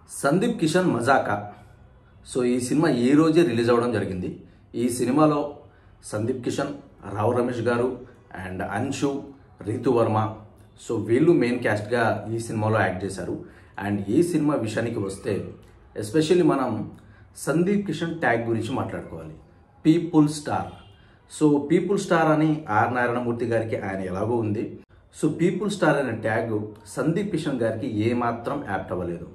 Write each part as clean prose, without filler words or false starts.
సందీప్ కిషన్ మజాకా. So ఈ cinema ఈ రోజే రిలీజ్ అవ్వడం జరిగింది. ఈ సినిమాలో సందీప్ కిషన్, రావు రమేష్ గారు అండ్ అన్షు, రీతు వర్మ, సో వీళ్ళు మెయిన్ క్యాస్ట్గా ఈ సినిమాలో యాక్ట్ చేశారు. అండ్ ఈ సినిమా విషయానికి వస్తే ఎస్పెషల్లీ మనం సందీప్ కిషన్ ట్యాగ్ గురించి మాట్లాడుకోవాలి. People star. So people star అని ఆర్ నారాయణమూర్తి గారికి ఆయన ఎలాగో ఉంది. సో పీపుల్ స్టార్ అనే ట్యాగ్ సందీప్ కిషన్ గారికి ఏమాత్రం యాప్ట్ అవ్వలేదు.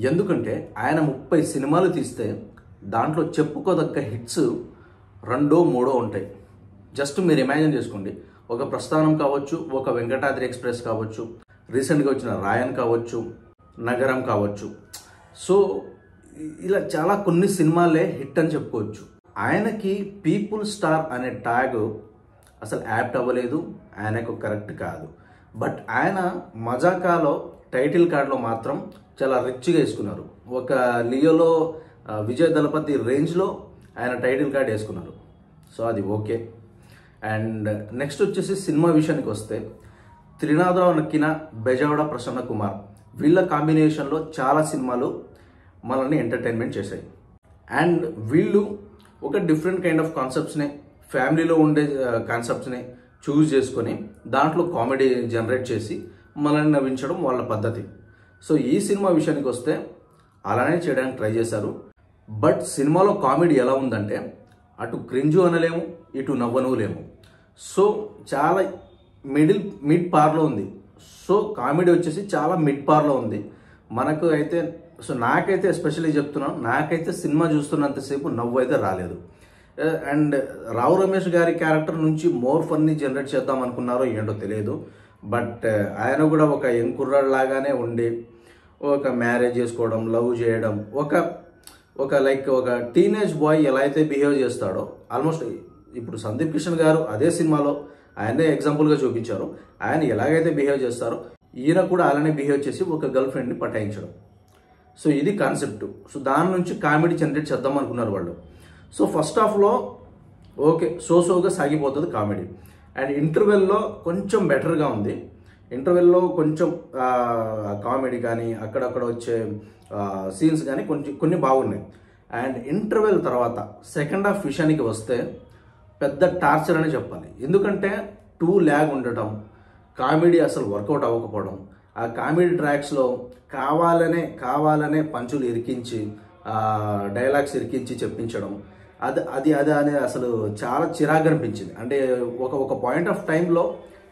ఎందుకంటే ఆయన 30 సినిమాలు తీస్తే దాంట్లో చెప్పుకోదగ్గ హిట్స్ 2-3 ఉంటాయి. జస్ట్ మీరు ఇమాజిన్ చేసుకోండి. ఒక ప్రస్థానం కావచ్చు, ఒక వెంకటాద్రి ఎక్స్ప్రెస్ కావచ్చు, రీసెంట్గా వచ్చిన రాయన్ కావచ్చు, నగరం కావచ్చు. సో ఇలా చాలా కొన్ని సినిమాలే హిట్ అని చెప్పుకోవచ్చు. ఆయనకి పీపుల్ స్టార్ అనే ట్యాగ్ అసలు యాప్ట్ అవ్వలేదు, ఆయనకు కరెక్ట్ కాదు. బట్ ఆయన మజాకాలో టైటిల్ కార్డులో మాత్రం చాలా రిచ్గా వేసుకున్నారు. ఒక లియోలో విజయ్ దళపతి రేంజ్లో ఆయన టైటిల్ కార్డ్ వేసుకున్నారు. సో అది ఓకే. అండ్ నెక్స్ట్ వచ్చేసి సినిమా విషయానికి వస్తే త్రినాథరావు నక్కిన, బెజవాడ ప్రసన్న కుమార్ వీళ్ళ కాంబినేషన్లో చాలా సినిమాలు మనల్ని ఎంటర్టైన్మెంట్ చేశాయి. అండ్ వీళ్ళు ఒక డిఫరెంట్ కైండ్ ఆఫ్ కాన్సెప్ట్స్ని, ఫ్యామిలీలో ఉండే కాన్సెప్ట్స్ని చూస్ చేసుకొని దాంట్లో కామెడీ జనరేట్ చేసి మనల్ని నవ్వించడం వాళ్ళ పద్ధతి. సో ఈ సినిమా విషయానికి వస్తే అలానే చేయడానికి ట్రై చేశారు. బట్ సినిమాలో కామెడీ ఎలా ఉందంటే అటు క్రింజు అనలేము, ఇటు నవ్వనులేము. సో చాలా మిడ్ పార్లో ఉంది. సో కామెడీ వచ్చేసి చాలా మిడ్ పార్లో ఉంది మనకు అయితే. సో నాకైతే ఎస్పెషల్లీ చెప్తున్నాను, నాకైతే సినిమా చూస్తున్నంతసేపు నవ్వు అయితే రాలేదు. అండ్ రావు రమేష్ గారి క్యారెక్టర్ నుంచి మోర్ ఫన్నీ జనరేట్ చేద్దాం అనుకున్నారో ఏంటో తెలియదు. బట్ ఆయన కూడా ఒక యంగ్ కుర్రాడు లాగానే ఉండి ఒక మ్యారేజ్ చేసుకోవడం, లవ్ చేయడం, ఒక టీనేజ్ బాయ్ ఎలా అయితే బిహేవ్ చేస్తాడో ఆల్మోస్ట్ ఇప్పుడు సందీప్ కిషన్ గారు అదే సినిమాలో ఆయనే ఎగ్జాంపుల్గా చూపించారు. ఆయన ఎలాగైతే బిహేవ్ చేస్తారో ఈయన కూడా అలానే బిహేవ్ చేసి ఒక గర్ల్ ఫ్రెండ్ని పటాయించడం. సో ఇది కాన్సెప్ట్. సో దాని నుంచి కామెడీ జనరేట్ చేద్దాం అనుకున్నారు వాళ్ళు. సో ఫస్ట్ హాఫ్లో ఓకే సోగా సాగిపోతుంది కామెడీ. అండ్ ఇంటర్వెల్లో కొంచెం బెటర్గా ఉంది. ఇంటర్వెల్లో కొంచెం కామెడీ కానీ అక్కడక్కడ వచ్చే సీన్స్ కానీ కొన్ని బాగున్నాయి. అండ్ ఇంటర్వెల్ తర్వాత సెకండ్ హాఫ్ విషయానికి వస్తే పెద్ద టార్చర్ అని చెప్పాలి. ఎందుకంటే టూ ల్యాగ్ ఉండటం, కామెడీ అసలు వర్కౌట్ అవ్వకపోవడం, ఆ కామెడీ ట్రాక్స్లో కావాలనే పంచులు ఇరికించి డైలాగ్స్ ఇరికించి చెప్పించడం, అది అనేది అసలు చాలా చిరాకు అనిపించింది. అంటే ఒక పాయింట్ ఆఫ్ టైంలో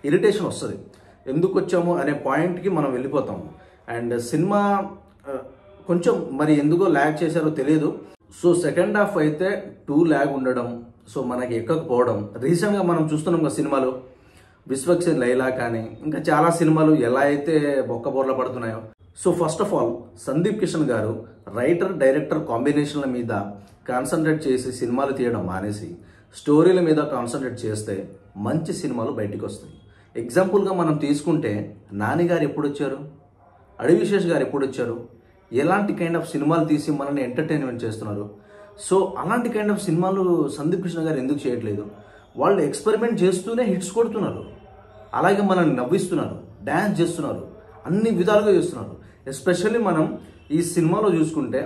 ఇరిటేషన్ వస్తుంది. ఎందుకు వచ్చాము అనే పాయింట్కి మనం వెళ్ళిపోతాము. అండ్ సినిమా కొంచెం మరి ఎందుకో ల్యాగ్ చేశారో తెలియదు. సో సెకండ్ హాఫ్ అయితే టూ ల్యాగ్ ఉండడం, సో మనకి ఎక్కకపోవడం. రీసెంట్గా మనం చూస్తున్నాం కదా సినిమాలు, విశ్వక్సేన్ లైలా కానీ ఇంకా చాలా సినిమాలు ఎలా అయితే బొక్కబోర్ల పడుతున్నాయో. So first of all Sandeep Kishan గారు రైటర్ డైరెక్టర్ కాంబినేషన్ల మీద కాన్సన్ట్రేట్ చేసి సినిమాలు తీయడం మానేసి స్టోరీల మీద కాన్సన్ట్రేట్ చేస్తే మంచి సినిమాలు బయటికి వస్తాయి. ఎగ్జాంపుల్గా మనం తీసుకుంటే నాని గారు ఎప్పుడు వచ్చారు, అడివిశేష్ గారు ఎప్పుడు వచ్చారు, ఎలాంటి కైండ్ ఆఫ్ సినిమాలు తీసి మనల్ని ఎంటర్టైన్మెంట్ చేస్తున్నారు. సో అలాంటి కైండ్ ఆఫ్ సినిమాలు సందీప్ కిషన్ గారు ఎందుకు చేయట్లేదు? వాళ్ళు ఎక్స్పెరిమెంట్ చేస్తూనే హిట్స్ కొడుతున్నారు, అలాగే మనల్ని నవ్విస్తున్నారు, డ్యాన్స్ చేస్తున్నారు, అన్ని విధాలుగా చేస్తున్నారు. ఎస్పెషల్లీ మనం ఈ సినిమాలో చూసుకుంటే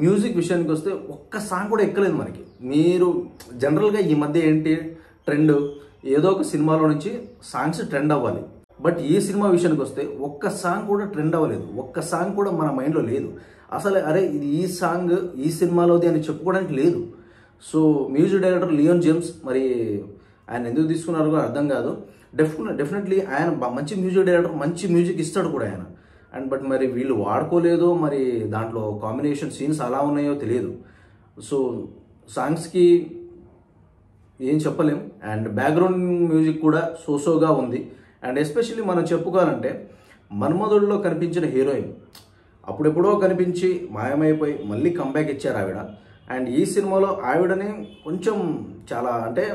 మ్యూజిక్ విషయానికి వస్తే ఒక్క సాంగ్ కూడా ఎక్కలేదు మనకి. మీరు జనరల్గా ఈ మధ్య ఏంటి ట్రెండ్, ఏదో ఒక సినిమాలో నుంచి సాంగ్స్ ట్రెండ్ అవ్వాలి. బట్ ఈ సినిమా విషయానికి వస్తే ఒక్క సాంగ్ కూడా ట్రెండ్ అవ్వలేదు, ఒక్క సాంగ్ కూడా మన మైండ్లో లేదు. అసలు అరే ఇది ఈ సాంగ్ ఈ సినిమాలోది అని చెప్పుకోవడానికి లేదు. So music director Leon James మరి ఆయన ఎందుకు తీసుకున్నారో కూడా అర్థం కాదు. డెఫినెట్లీ ఆయన మంచి మ్యూజిక్ డైరెక్టర్, మంచి మ్యూజిక్ ఇస్తాడు కూడా ఆయన. అండ్ బట్ మరి వీళ్ళు వాడుకోలేదో, మరి దాంట్లో కాంబినేషన్ సీన్స్ అలా ఉన్నాయో తెలియదు. సో సాంగ్స్కి ఏం చెప్పలేం. అండ్ బ్యాక్గ్రౌండ్ మ్యూజిక్ కూడా సోగా ఉంది. అండ్ ఎస్పెషల్లీ మనం చెప్పుకోవాలంటే మన్మధుడిలో కనిపించిన హీరోయిన్ అప్పుడెప్పుడో కనిపించి మాయమైపోయి మళ్ళీ కంబ్యాక్ ఇచ్చారు ఆవిడ. అండ్ ఈ సినిమాలో ఆవిడని కొంచెం చాలా అంటే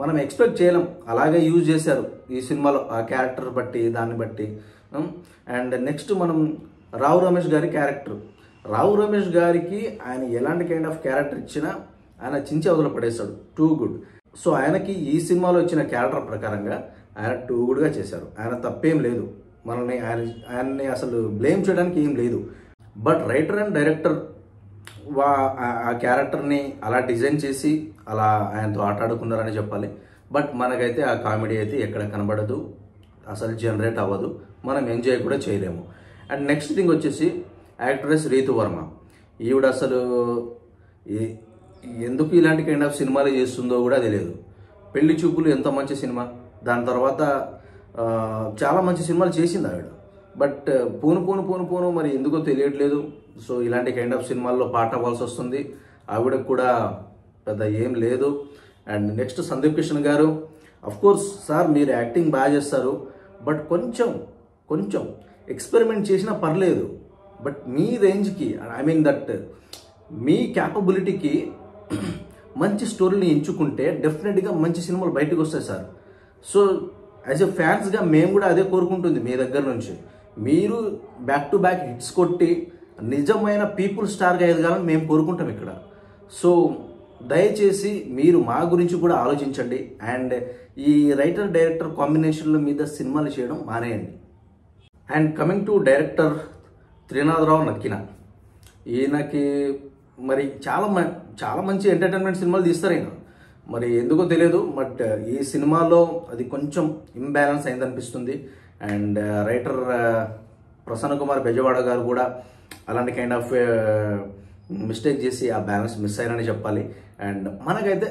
మనం ఎక్స్పెక్ట్ చేయలేం, అలాగే యూజ్ చేశారు ఈ సినిమాలో ఆ క్యారెక్టర్ బట్టి, దాన్ని బట్టి. అండ్ నెక్స్ట్ మనం రావు రమేష్ గారి క్యారెక్టర్. రావు రమేష్ గారికి ఆయన ఎలాంటి కైండ్ ఆఫ్ క్యారెక్టర్ ఇచ్చినా ఆయన చించి అవతల పడేస్తాడు, టూ గుడ్. సో ఆయనకి ఈ సినిమాలో వచ్చిన క్యారెక్టర్ ప్రకారంగా ఆయన టూ గుడ్గా చేశారు. ఆయన తప్పేం లేదు, ఆయన్ని అసలు బ్లేమ్ చేయడానికి ఏం లేదు. బట్ రైటర్ అండ్ డైరెక్టర్ ఆ క్యారెక్టర్ని అలా డిజైన్ చేసి అలా ఆయనతో ఆటాడుకున్నారని చెప్పాలి. బట్ మనకైతే ఆ కామెడీ అయితే ఎక్కడ కనబడదు, అసలు జనరేట్ అవ్వదు, మనం ఎంజాయ్ కూడా చేయలేము. అండ్ నెక్స్ట్ థింగ్ వచ్చేసి యాక్ట్రెస్ రీతు వర్మ. ఈవిడ అసలు ఎందుకు ఇలాంటి కైండ్ ఆఫ్ సినిమాలు చేస్తుందో కూడా తెలియదు. పెళ్లి చూపులు ఎంత మంచి సినిమా, దాని తర్వాత చాలా మంచి సినిమాలు చేసింది ఆవిడ. బట్ పోను మరి ఎందుకో తెలియట్లేదు. సో ఇలాంటి కైండ్ ఆఫ్ సినిమాల్లో పాట అవ్వాల్సి వస్తుంది. ఆవిడకు కూడా పెద్ద ఏం లేదు. అండ్ నెక్స్ట్ సందీప్ కిషన్ గారు, కోర్స్ సార్ మీరు యాక్టింగ్ బాగా చేస్తారు, బట్ కొంచెం ఎక్స్పెరిమెంట్ చేసినా పర్లేదు. బట్ మీ రేంజ్కి, ఐ మీన్ దట్ మీ క్యాపబిలిటీకి మంచి స్టోరీని ఎంచుకుంటే డెఫినెట్గా మంచి సినిమాలు బయటకు వస్తాయి సార్. సో యాజ్ ఎ ఫ్యాన్స్గా మేము కూడా అదే కోరుకుంటుంది మీ దగ్గర నుంచి. మీరు బ్యాక్ టు బ్యాక్ హిట్స్ కొట్టి నిజమైన పీపుల్ స్టార్గా ఎదగాలని మేము కోరుకుంటాం ఇక్కడ. సో దయచేసి మీరు మా గురించి కూడా ఆలోచించండి. అండ్ ఈ రైటర్ డైరెక్టర్ కాంబినేషన్ల మీద సినిమాలు చేయడం మానేయండి. And coming to director Trinadha Rao Nakkina, ఈయనకి మరి చాలా మంచి ఎంటర్టైన్మెంట్ సినిమాలు తీస్తారు ఈయన. మరి ఎందుకో తెలియదు, బట్ ఈ సినిమాలో అది కొంచెం ఇంబ్యాలెన్స్ అయిందనిపిస్తుంది. అండ్ రైటర్ ప్రసన్న కుమార్ బెజవాడ గారు కూడా అలాంటి కైండ్ ఆఫ్ మిస్టేక్ చేసి ఆ బ్యాలెన్స్ మిస్ అయ్యారని చెప్పాలి. అండ్ మనకైతే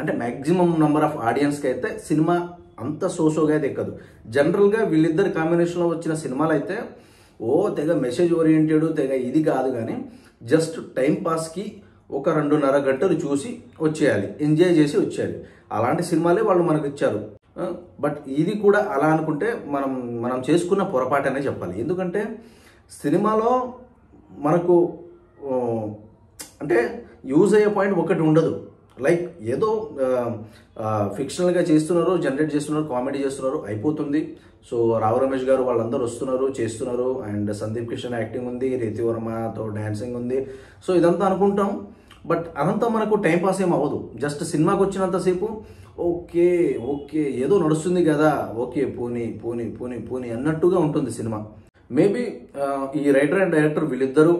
అంటే మ్యాక్సిమం నెంబర్ ఆఫ్ ఆడియన్స్కి అయితే సినిమా అంత సోగా అయితే ఎక్కదు. జనరల్గా వీళ్ళిద్దరు కాంబినేషన్లో వచ్చిన సినిమాలు అయితే తెగ మెసేజ్ ఓరియంటెడ్ తెగ ఇది కాదు, కానీ జస్ట్ టైం పాస్కి ఒక 2.5 గంటలు చూసి వచ్చేయాలి, ఎంజాయ్ చేసి వచ్చేయాలి. అలాంటి సినిమాలే వాళ్ళు మనకు ఇచ్చారు. బట్ ఇది కూడా అలా అనుకుంటే మనం చేసుకున్న పొరపాటనే చెప్పాలి. ఎందుకంటే సినిమాలో మనకు అంటే యూజ్ అయ్యే పాయింట్ ఒకటి ఉండదు. లైక్ ఏదో ఫిక్షనల్గా చేస్తున్నారు, జనరేట్ చేస్తున్నారు, కామెడీ చేస్తున్నారు, అయిపోతుంది. సో రావు రమేష్ గారు వాళ్ళందరూ వస్తున్నారు, చేస్తున్నారు. అండ్ సందీప్ కిషన్ యాక్టింగ్ ఉంది, రీతి వర్మతో డాన్సింగ్ ఉంది. సో ఇదంతా అనుకుంటాం, బట్ అదంతా మనకు టైంపాస్ ఏం అవ్వదు. జస్ట్ సినిమాకి వచ్చినంతసేపు ఓకే ఏదో నడుస్తుంది కదా, ఓకే పోనీ అన్నట్టుగా ఉంటుంది సినిమా. మేబీ ఈ రైటర్ అండ్ డైరెక్టర్ వీళ్ళిద్దరూ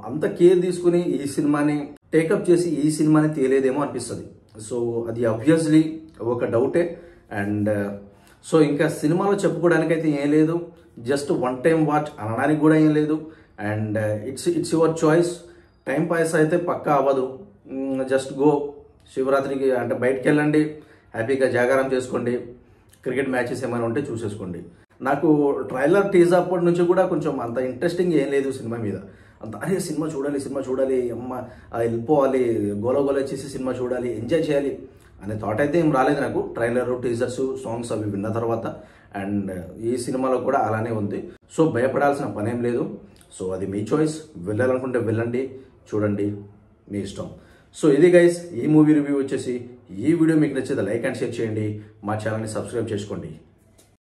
అంత కేర్ తీసుకుని ఈ సినిమాని టేకప్ చేసి ఈ సినిమాని తేలేదేమో అనిపిస్తుంది. సో అది ఆబ్వియస్లీ ఒక డౌటే. అండ్ సో ఇంకా సినిమాలో చెప్పుకోవడానికైతే ఏం లేదు, జస్ట్ వన్ టైం వాచ్ అనడానికి కూడా ఏం లేదు. And it's your choice. Time pass అయితే పక్కా అవ్వదు. జస్ట్ గో, శివరాత్రికి అంటే బయటకు వెళ్ళండి, హ్యాపీగా జాగారం చేసుకోండి, క్రికెట్ మ్యాచెస్ ఏమైనా ఉంటే చూసేసుకోండి. నాకు ట్రైలర్ టీజర్ అప్పటి నుంచి కూడా కొంచెం అంత ఇంట్రెస్టింగ్ ఏం లేదు సినిమా మీద. అరే సినిమా చూడాలి అమ్మ వెళ్ళిపోవాలి, గోల చేసి సినిమా చూడాలి, ఎంజాయ్ చేయాలి అనే థాట్ అయితే ఏం రాలేదు నాకు. ట్రైలర్, టీజర్స్, సాంగ్స్ అవి విన్న తర్వాత. అండ్ ఈ సినిమాలో కూడా అలానే ఉంది. సో భయపడాల్సిన పనేం లేదు. సో అది మీ చాయిస్. వెళ్ళాలనుకుంటే వెళ్ళండి, చూడండి, మీ ఇష్టం. సో ఇది గైస్ ఈ మూవీ రివ్యూ వచ్చేసి. ఈ వీడియో మీకు నచ్చితే లైక్ అండ్ షేర్ చేయండి, మా ఛానల్ని సబ్స్క్రైబ్ చేసుకోండి.